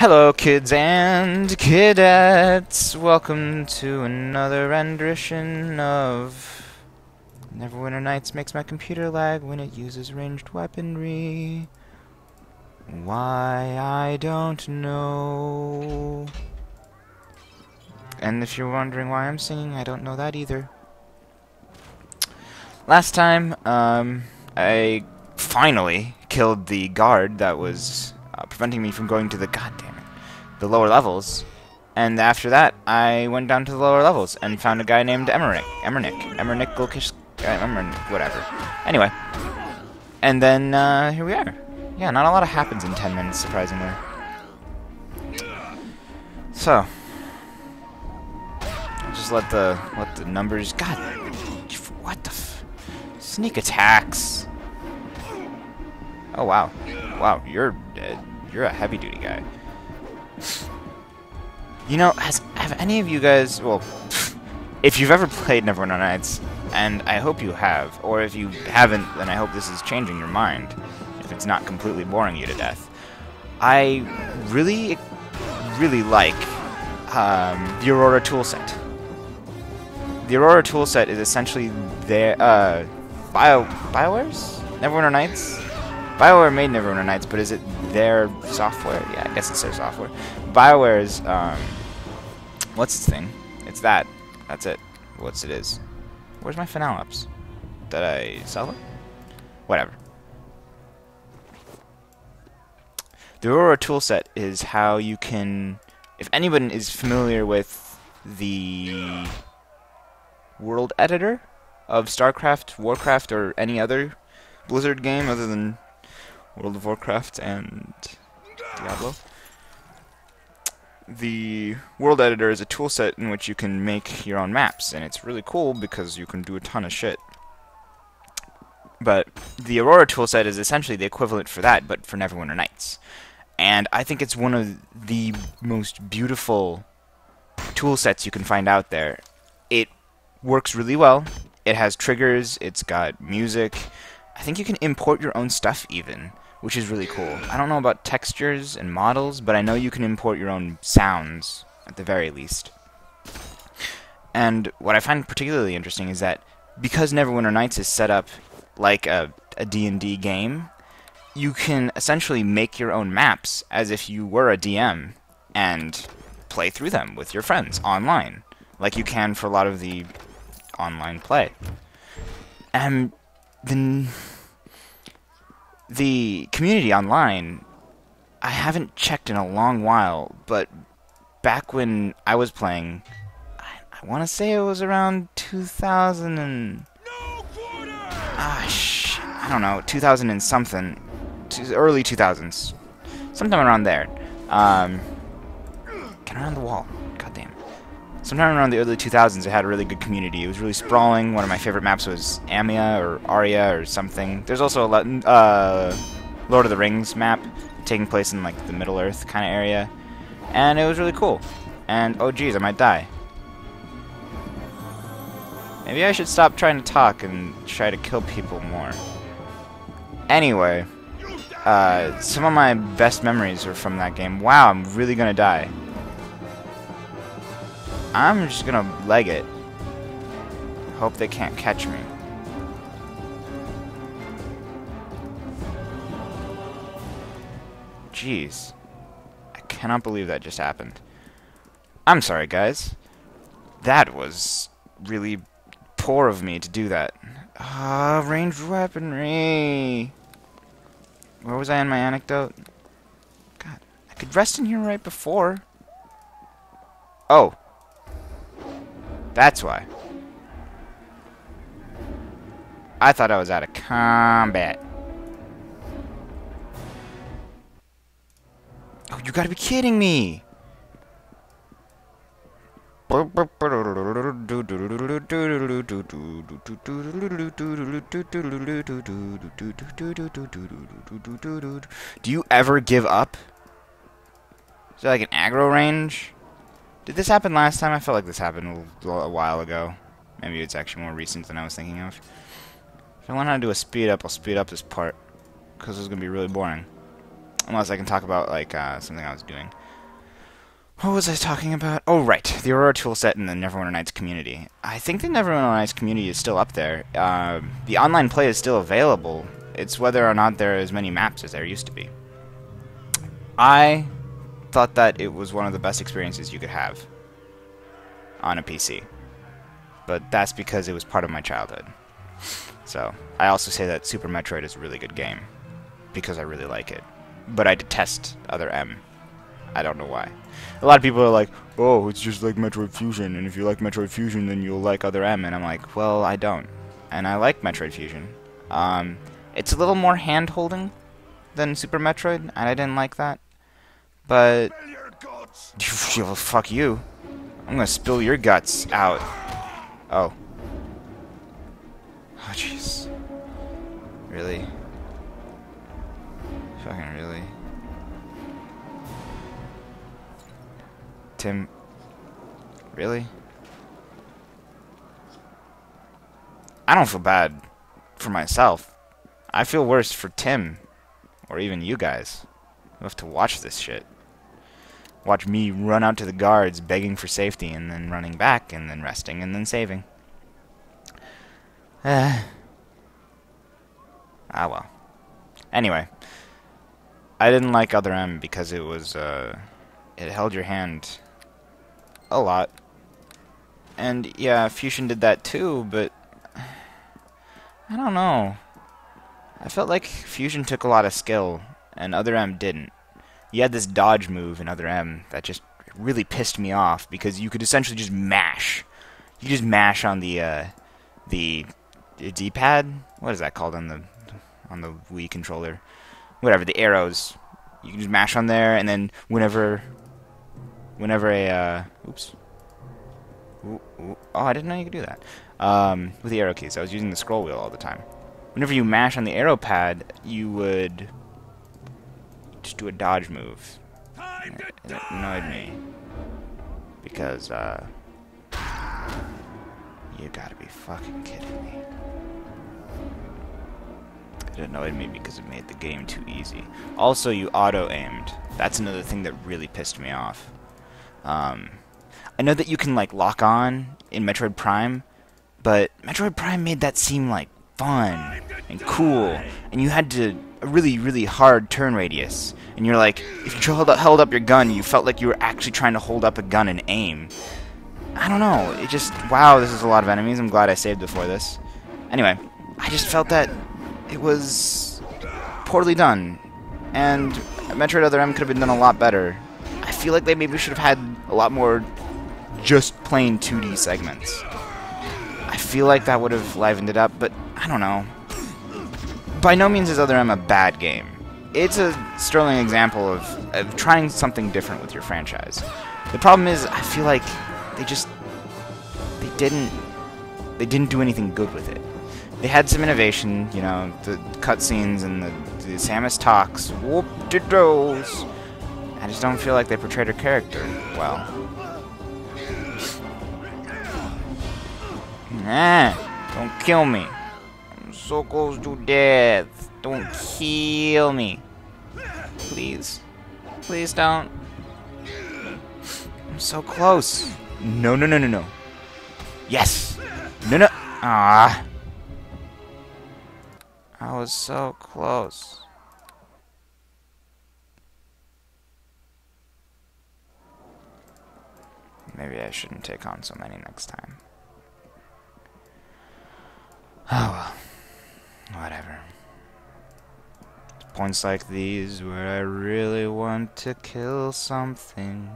Hello, kids and kidettes! Welcome to another rendition of Neverwinter Nights makes my computer lag when it uses ranged weaponry. Why, I don't know. And if you're wondering why I'm singing, I don't know that either. Last time, I finally killed the guard that was preventing me from going to the the lower levels, and after that I went down to the lower levels and found a guy named Emmerich, whatever. Anyway, and then here we are. Yeah, not a lot happens in 10 minutes, surprisingly. So I'll just let the numbers. God, what the sneak attacks? Oh wow, wow, you're a heavy duty guy. You know, have any of you guys, well, if you've ever played Neverwinter Nights, and I hope you have, or if you haven't, then I hope this is changing your mind, if it's not completely boring you to death. I really, really like the Aurora toolset. The Aurora toolset is essentially their, BioWare's Neverwinter Nights? BioWare made Neverwinter Nights, but is it their software? Yeah, I guess it's their software. BioWare's, what's its thing? It's that. That's it. What's it is? Where's my finale ups? Did I sell it? Whatever. The Aurora toolset is how you can, if anyone is familiar with the world editor of StarCraft, Warcraft, or any other Blizzard game other than World of Warcraft and Diablo. The world editor is a toolset in which you can make your own maps, and it's really cool because you can do a ton of shit. But the Aurora toolset is essentially the equivalent for that, but for Neverwinter Nights. And I think it's one of the most beautiful toolsets you can find out there. It works really well. It has triggers, it's got music. I think you can import your own stuff even, which is really cool. I don't know about textures and models, but I know you can import your own sounds, at the very least. And what I find particularly interesting is that because Neverwinter Nights is set up like a D&D game, you can essentially make your own maps as if you were a DM and play through them with your friends online, like you can for a lot of the online play. And then the community online, I haven't checked in a long while, but back when I was playing, I want to say it was around 2000 and... I don't know, 2000 and something. Early 2000s. Sometime around there. Get around the wall. Goddamn. Sometime around the early 2000s, it had a really good community. It was really sprawling. One of my favorite maps was Amia or Aria or something. There's also a Lord of the Rings map taking place in like the Middle Earth kind of area, and it was really cool. And oh geez, I might die. Maybe I should stop trying to talk and try to kill people more. Anyway, some of my best memories are from that game. Wow, I'm really gonna die. I'm just gonna leg it. Hope they can't catch me. Jeez. I cannot believe that just happened. I'm sorry, guys. That was really poor of me to do that. Ah, ranged weaponry. Where was I in my anecdote? God, I could rest in here right before. Oh. That's why. I thought I was out of combat. Oh, you gotta be kidding me! Do you ever give up? Is there like an aggro range? Did this happen last time? I felt like this happened a while ago. Maybe it's actually more recent than I was thinking of. If I learn how to do a speed up, I'll speed up this part, because it's going to be really boring. Unless I can talk about, like, something I was doing. What was I talking about? Oh, right. The Aurora toolset and the Neverwinter Nights community. I think the Neverwinter Nights community is still up there. The online play is still available. It's whether or not there are as many maps as there used to be. I thought that it was one of the best experiences you could have on a PC. But that's because it was part of my childhood. So, I also say that Super Metroid is a really good game. Because I really like it. But I detest Other M. I don't know why. A lot of people are like, oh, it's just like Metroid Fusion, and if you like Metroid Fusion, then you'll like Other M. And I'm like, well, I don't. And I like Metroid Fusion. It's a little more hand-holding than Super Metroid, and I didn't like that. But... fuck you. I'm gonna spill your guts out. Oh. Oh, jeez. Really? Fucking really? Tim, really? I don't feel bad for myself. I feel worse for Tim, or even you guys, who have to watch this shit. Watch me run out to the guards begging for safety, and then running back, and then resting, and then saving. Ah well. Anyway, I didn't like Other M because it was, it held your hand a lot. And yeah, Fusion did that too, but I don't know. I felt like Fusion took a lot of skill, and Other M didn't. You had this dodge move in Other M that just really pissed me off, because you could essentially just mash. You just mash on the D-pad? What is that called on the Wii controller? Whatever, the arrows. You can just mash on there, and then whenever a oops. Ooh. Oh, I didn't know you could do that. With the arrow keys. I was using the scroll wheel all the time. Whenever you mash on the arrow pad, you would just do a dodge move. It annoyed me. Because, you gotta be fucking kidding me. It annoyed me because it made the game too easy. Also, you auto-aimed. That's another thing that really pissed me off. I know that you can, like, lock on in Metroid Prime, but Metroid Prime made that seem, like, fun and cool, and you had a really, really hard turn radius, and you're like, if you held up your gun, you felt like you were actually trying to hold up a gun and aim. I don't know, it just, wow, this is a lot of enemies. I'm glad I saved before this. Anyway, I just felt that it was poorly done, and Metroid Other M could have been done a lot better. I feel like they maybe should have had a lot more just plain 2D segments. I feel like that would have livened it up, but I don't know. By no means is Other M a bad game. It's a sterling example of trying something different with your franchise. The problem is, I feel like they didn't do anything good with it. They had some innovation, you know, the cutscenes and the Samus talks. Whoop-de-does. I just don't feel like they portrayed her character well. Don't kill me. I'm so close to death. Don't kill me. Please. Please don't. I'm so close. No. Yes. No. Ah. I was so close. Maybe I shouldn't take on so many next time. Oh well. Whatever. Points like these where I really want to kill something.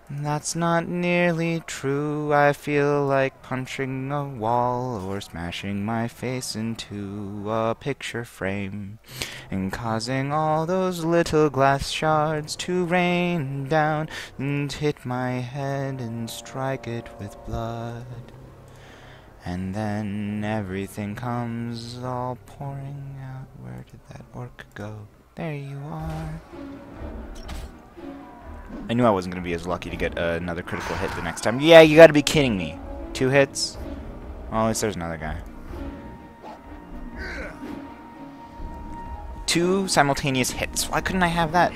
That's not nearly true. I feel like punching a wall or smashing my face into a picture frame and causing all those little glass shards to rain down and hit my head and strike it with blood. And then everything comes all pouring out. Where did that orc go? There you are. I knew I wasn't going to be as lucky to get another critical hit the next time. Yeah, you got to be kidding me. 2 hits? Well, at least there's another guy. 2 simultaneous hits. Why couldn't I have that?